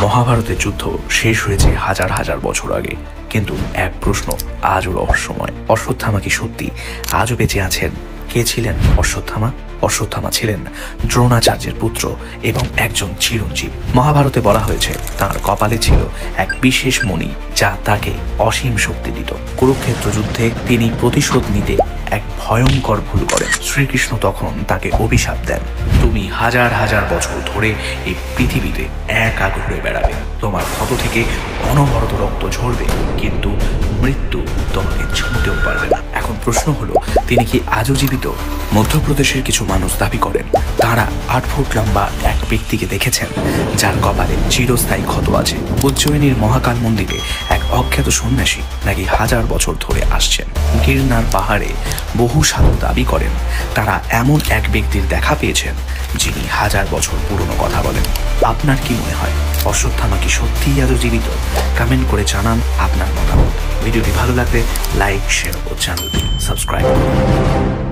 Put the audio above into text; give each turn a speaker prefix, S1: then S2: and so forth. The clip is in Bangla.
S1: মহাভারতের যুদ্ধ শেষ হয়েছে হাজার হাজার বছর আগে, কিন্তু এক প্রশ্ন আজও রহস্যময়। অশ্বত্থামা কি সত্যি আজও বেঁচে আছেন? কে ছিলেন অশ্বত্থামা? অশ্বত্থামা ছিলেন দ্রোণাচার্যের পুত্র এবং একজন চিরঞ্জীব। মহাভারতে বলা হয়েছে তার কপালে ছিল এক বিশেষ মণি যা তাকে অসীম শক্তি দিত। কুরুক্ষেত্র যুদ্ধে তিনি প্রতিশোধ নিতে এক ভয়ঙ্কর ভুল করেন। শ্রীকৃষ্ণ তখন তাকে অভিশাপ দেন, তুমি হাজার হাজার বছর ধরে এই পৃথিবীতে একা ঘুরে বেড়াবে, তোমার ক্ষত থেকে অনবরত রক্ত ঝরবে, কিন্তু মৃত্যু তোমাকে ছুঁতেও পারবে না। এখন প্রশ্ন হলো, তিনি কি আজও জীবিত? মধ্যপ্রদেশের কিছু মানুষ দাবি করেন তারা 8 ফুট লম্বা এক ব্যক্তিকে দেখেছেন যার কপালে চিরস্থায়ী ক্ষত আছে। উজ্জয়িনীর মহাকাল মন্দিরে এক অজ্ঞাত সন্ন্যাসী নাকি হাজার বছর ধরে আসছেন। গিরনার পাহাড়ে বহু সাধু দাবি করেন তারা এমন এক ব্যক্তির দেখা পেয়েছেন যিনি হাজার বছর পুরনো কথা বলেন। আপনার কি মনে হয়, অশ্বত্থামা কি সত্যিই আজও জীবিত? কমেন্ট করে জানান আপনার মতামত। ভিডিওটি ভালো লাগলে লাইক, শেয়ার ও চ্যানেলটি সাবস্ক্রাইব করুন।